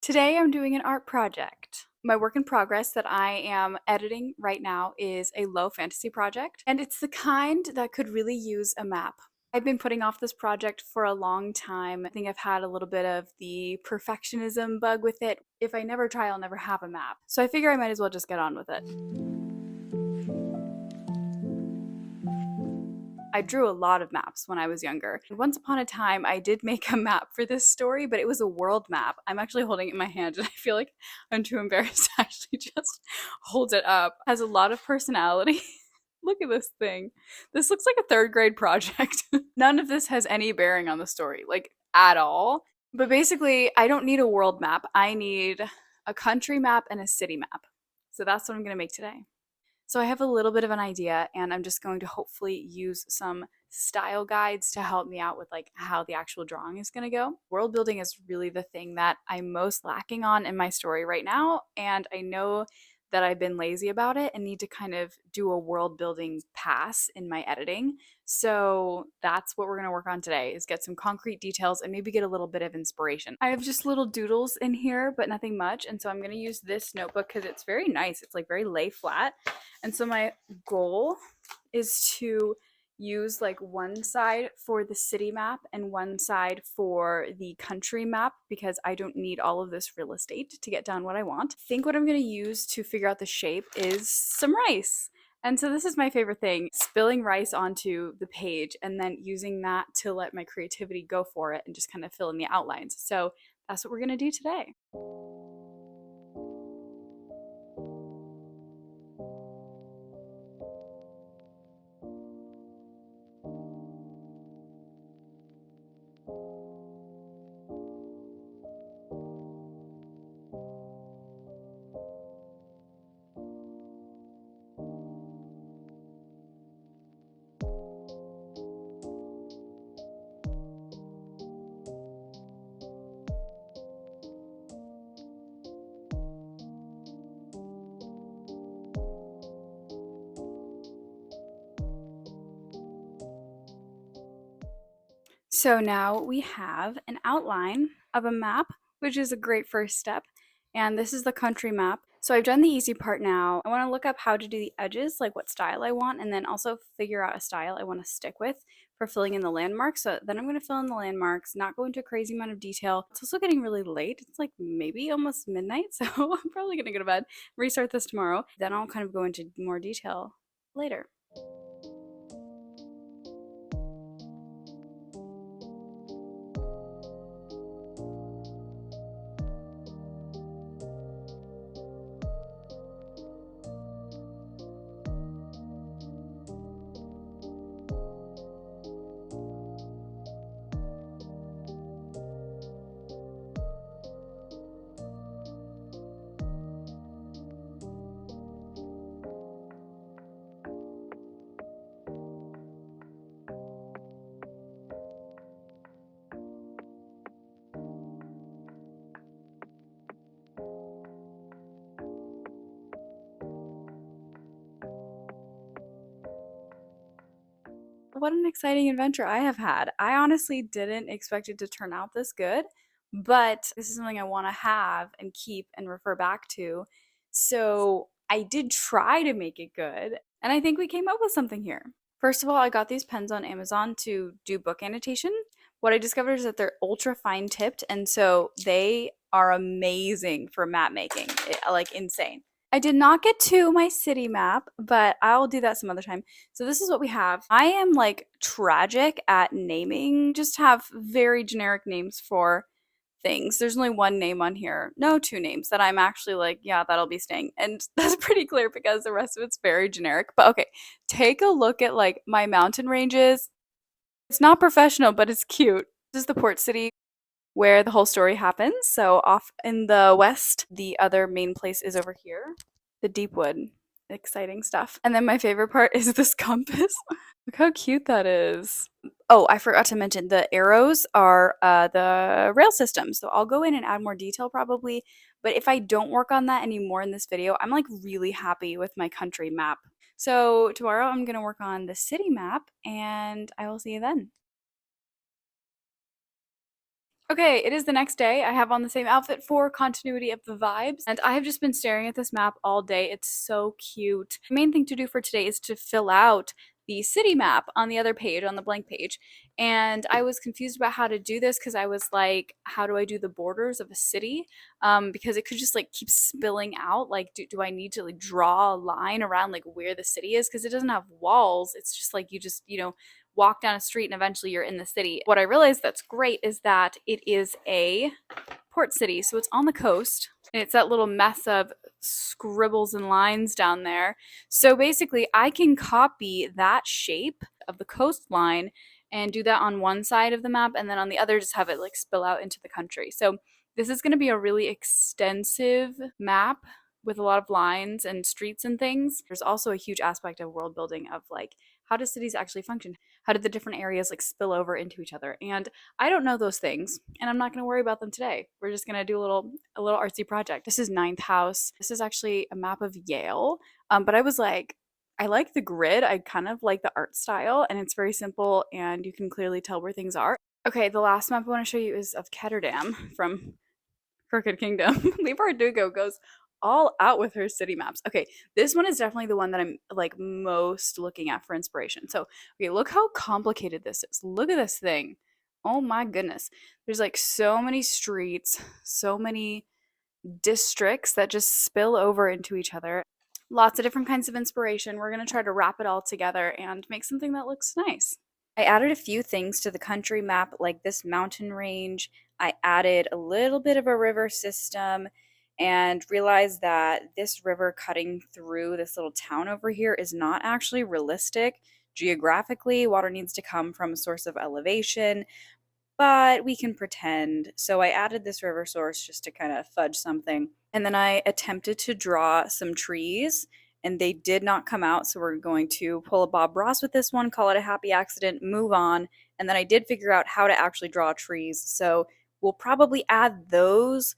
Today I'm doing an art project. My work in progress that I am editing right now is a low fantasy project, and it's the kind that could really use a map. I've been putting off this project for a long time. I think I've had a little bit of the perfectionism bug with it. If I never try, I'll never have a map. So I figure I might as well just get on with it. I drew a lot of maps when I was younger. Once upon a time, I did make a map for this story, but it was a world map. I'm actually holding it in my hand and I feel like I'm too embarrassed to actually just hold it up. It has a lot of personality. Look at this thing. This looks like a third grade project. None of this has any bearing on the story, like at all. But basically, I don't need a world map. I need a country map and a city map. So that's what I'm going to make today. So I have a little bit of an idea and I'm just going to hopefully use some style guides to help me out with like how the actual drawing is going to go. World building is really the thing that I'm most lacking on in my story right now, and I know that I've been lazy about it and need to kind of do a world building pass in my editing. So that's what we're going to work on today, is get some concrete details and maybe get a little bit of inspiration. I have just little doodles in here, but nothing much. And so I'm going to use this notebook because it's very nice. It's like very lay flat. And so my goal is to use like one side for the city map and one side for the country map because I don't need all of this real estate to get done what I want. I think what I'm going to use to figure out the shape is some rice. And so this is my favorite thing, spilling rice onto the page and then using that to let my creativity go for it and just kind of fill in the outlines. So that's what we're going to do today. So now we have an outline of a map, which is a great first step. And this is the country map. So I've done the easy part now. I want to look up how to do the edges, like what style I want, and then also figure out a style I want to stick with for filling in the landmarks. So then I'm going to fill in the landmarks, not go into a crazy amount of detail. It's also getting really late. It's like maybe almost midnight, so I'm probably going to go to bed, restart this tomorrow. Then I'll kind of go into more detail later. What an exciting adventure I have had. I honestly didn't expect it to turn out this good, but this is something I want to have and keep and refer back to. So I did try to make it good, and I think we came up with something here. First of all, I got these pens on Amazon to do book annotation. What I discovered is that they're ultra fine tipped, and so they are amazing for map making, like insane. I did not get to my city map, but I'll do that some other time. So this is what we have. I am like tragic at naming, just have very generic names for things. There's only one name on here. No, two names that I'm actually like, yeah, that'll be staying. And that's pretty clear because the rest of it's very generic. But okay, take a look at like my mountain ranges. It's not professional, but it's cute. This is the port city where the whole story happens. So off in the west, the other main place is over here, the Deepwood. Exciting stuff. And then my favorite part is this compass. Look how cute that is. Oh, I forgot to mention the arrows are the rail system. So I'll go in and add more detail probably. But if I don't work on that anymore in this video, I'm like really happy with my country map. So tomorrow I'm going to work on the city map and I will see you then. Okay, it is the next day. I have on the same outfit for continuity of the vibes, and I have just been staring at this map all day. It's so cute. The main thing to do for today is to fill out the city map on the other page, on the blank page. And I was confused about how to do this because I was like, how do I do the borders of a city? Because it could just like keep spilling out. Like, do I need to like draw a line around like where the city is? Because it doesn't have walls. It's just like you just, walk down a street and eventually you're in the city. What I realized that's great is that it is a port city. So it's on the coast and it's that little mess of scribbles and lines down there. So basically, I can copy that shape of the coastline and do that on one side of the map and then on the other just have it like spill out into the country. So this is going to be a really extensive map with a lot of lines and streets and things. There's also a huge aspect of world building of like, how do cities actually function? How did the different areas like spill over into each other? And I don't know those things, and I'm not going to worry about them today. We're just going to do a little artsy project. This is Ninth House. This is actually a map of Yale. But I was like, I like the grid. I kind of like the art style, and it's very simple, and you can clearly tell where things are. Okay, the last map I want to show you is of Ketterdam from Crooked Kingdom. Lee Bardugo goes all out with her city maps. Okay, this one is definitely the one that I'm like most looking at for inspiration. So, okay, look how complicated this is. Look at this thing. Oh my goodness. There's like so many streets, so many districts that just spill over into each other. Lots of different kinds of inspiration. We're going to try to wrap it all together and make something that looks nice. I added a few things to the country map, like this mountain range. I added a little bit of a river system and realized that this river cutting through this little town over here is not actually realistic. Geographically, water needs to come from a source of elevation, but we can pretend. So I added this river source just to kind of fudge something. And then I attempted to draw some trees and they did not come out. So we're going to pull a Bob Ross with this one, call it a happy accident, move on. And then I did figure out how to actually draw trees. So we'll probably add those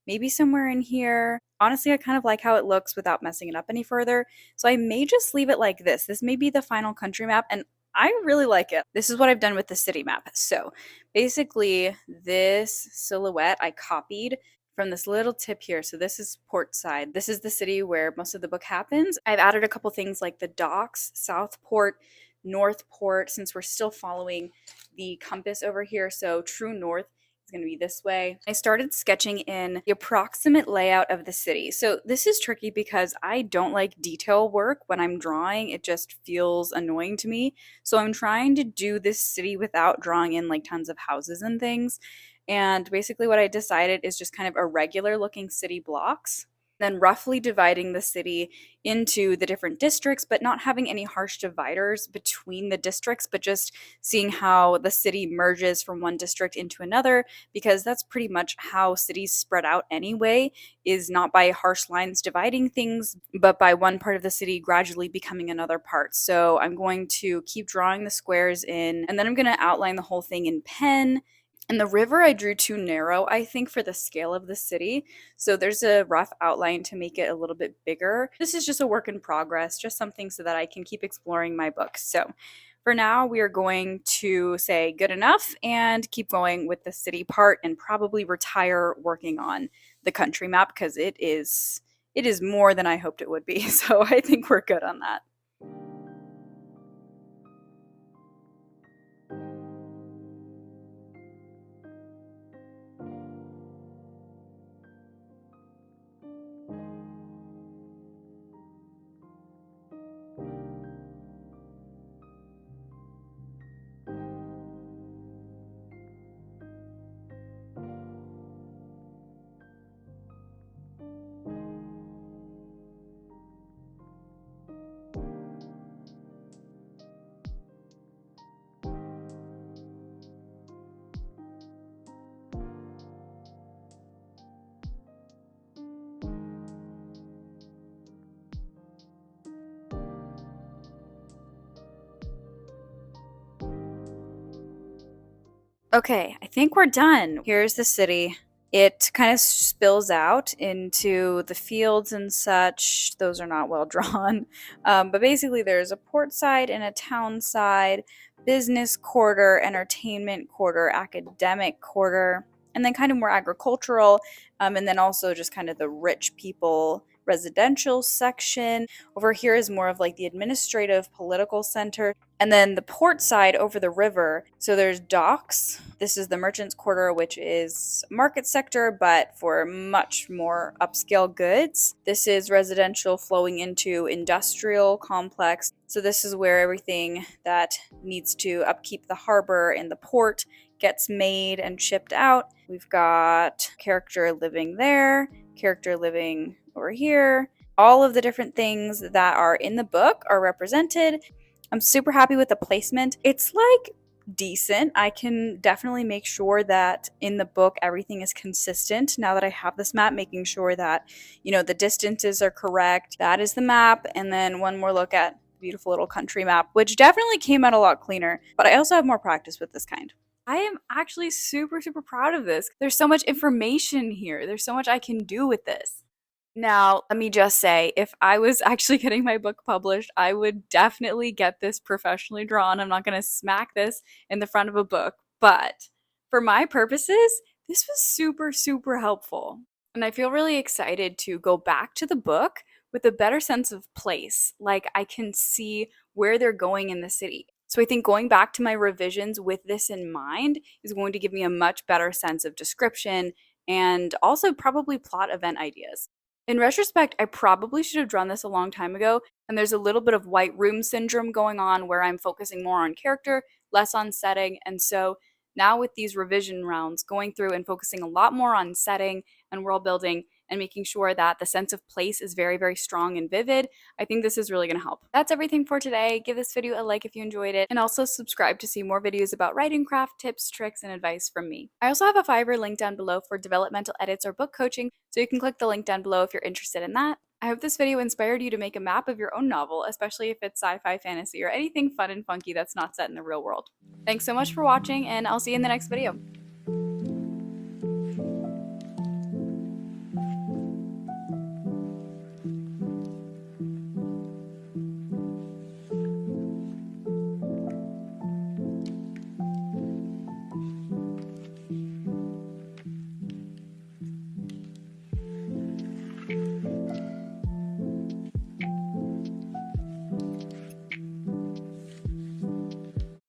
maybe somewhere in here. Honestly, I kind of like how it looks without messing it up any further. So I may just leave it like this. This may be the final country map, and I really like it. This is what I've done with the city map. So basically, this silhouette I copied from this little tip here. So this is Portside. This is the city where most of the book happens. I've added a couple things like the docks, Southport, Northport, since we're still following the compass over here. So true north going to be this way. I started sketching in the approximate layout of the city. So this is tricky because I don't like detail work when I'm drawing. It just feels annoying to me. So I'm trying to do this city without drawing in like tons of houses and things. And basically what I decided is just kind of irregular looking city blocks, then roughly dividing the city into the different districts, but not having any harsh dividers between the districts, but just seeing how the city merges from one district into another, because that's pretty much how cities spread out anyway, is not by harsh lines dividing things, but by one part of the city gradually becoming another part. So I'm going to keep drawing the squares in, and then I'm going to outline the whole thing in pen. And the river I drew too narrow, I think, for the scale of the city. So there's a rough outline to make it a little bit bigger. This is just a work in progress, just something so that I can keep exploring my book. So for now, we are going to say good enough and keep going with the city part and probably retire working on the country map because it is more than I hoped it would be. So I think we're good on that. Okay, I think we're done. Here's the city. It kind of spills out into the fields and such. Those are not well drawn. But basically, there's a port side and a town side, business quarter, entertainment quarter, academic quarter. and then kind of more agricultural, and then also just kind of the rich people residential section. Over here is more of like the administrative political center. And then the port side over the river. So there's docks. This is the merchants quarter, which is market sector, but for much more upscale goods. This is residential flowing into industrial complex. So this is where everything that needs to upkeep the harbor and the port gets made and shipped out. We've got character living there, character living over here. All of the different things that are in the book are represented. I'm super happy with the placement. It's like decent. I can definitely make sure that in the book everything is consistent now that I have this map, making sure that, you know, the distances are correct. That is the map. And then one more look at the beautiful little country map, which definitely came out a lot cleaner, but I also have more practice with this kind. I am actually super, super proud of this. There's so much information here. There's so much I can do with this. Now, let me just say, if I was actually getting my book published, I would definitely get this professionally drawn. I'm not going to smack this in the front of a book, but for my purposes, this was super, super helpful. And I feel really excited to go back to the book with a better sense of place. Like I can see where they're going in the city. So I think going back to my revisions with this in mind is going to give me a much better sense of description and also probably plot event ideas. In retrospect, I probably should have drawn this a long time ago, and there's a little bit of white room syndrome going on where I'm focusing more on character, less on setting, and so now with these revision rounds, going through and focusing a lot more on setting and world building and making sure that the sense of place is very, very strong and vivid, I think this is really going to help. That's everything for today. Give this video a like if you enjoyed it, and also subscribe to see more videos about writing craft, tips, tricks, and advice from me. I also have a Fiverr link down below for developmental edits or book coaching, so you can click the link down below if you're interested in that. I hope this video inspired you to make a map of your own novel, especially if it's sci-fi, fantasy, or anything fun and funky that's not set in the real world. Thanks so much for watching, and I'll see you in the next video.